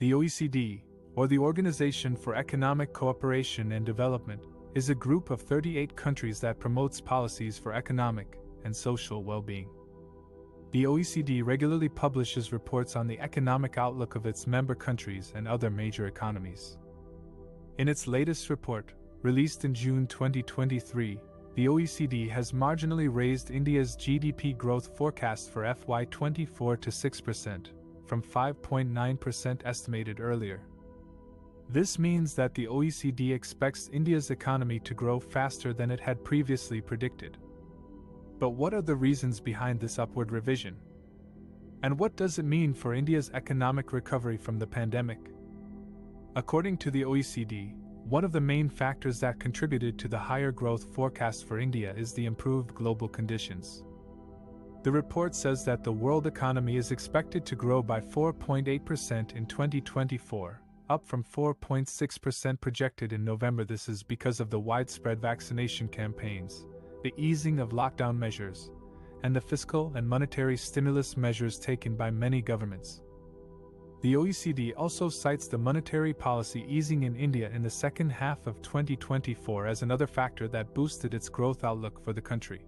The OECD, or the Organization for Economic Cooperation and Development, is a group of 38 countries that promotes policies for economic and social well-being. The OECD regularly publishes reports on the economic outlook of its member countries and other major economies. In its latest report, released in June 2023, the OECD has marginally raised India's GDP growth forecast for FY24 to 6%, from 5.9% estimated earlier. This means that the OECD expects India's economy to grow faster than it had previously predicted. But what are the reasons behind this upward revision? And what does it mean for India's economic recovery from the pandemic? According to the OECD, one of the main factors that contributed to the higher growth forecast for India is the improved global conditions. The report says that the world economy is expected to grow by 4.8% in 2024, up from 4.6% projected in November. This is because of the widespread vaccination campaigns, the easing of lockdown measures, and the fiscal and monetary stimulus measures taken by many governments. The OECD also cites the monetary policy easing in India in the second half of 2024 as another factor that boosted its growth outlook for the country.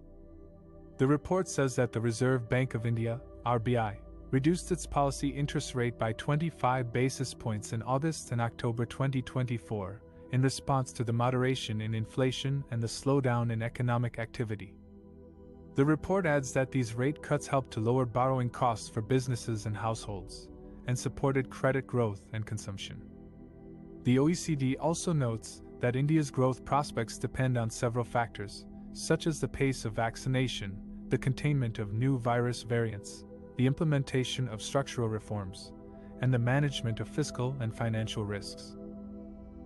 The report says that the Reserve Bank of India, RBI, reduced its policy interest rate by 25 basis points in August and October 2024, in response to the moderation in inflation and the slowdown in economic activity. The report adds that these rate cuts helped to lower borrowing costs for businesses and households, and supported credit growth and consumption. The OECD also notes that India's growth prospects depend on several factors, such as the pace of vaccination, the containment of new virus variants, the implementation of structural reforms, and the management of fiscal and financial risks.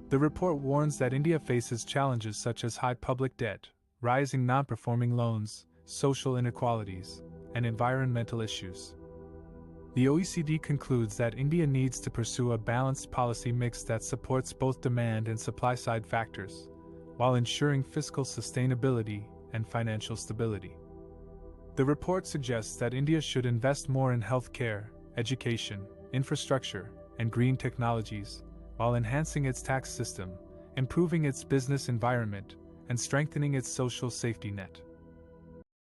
The report warns that India faces challenges such as high public debt, rising non-performing loans, social inequalities, and environmental issues. The OECD concludes that India needs to pursue a balanced policy mix that supports both demand and supply-side factors, while ensuring fiscal sustainability and financial stability. The report suggests that India should invest more in healthcare, education, infrastructure, and green technologies, while enhancing its tax system, improving its business environment, and strengthening its social safety net.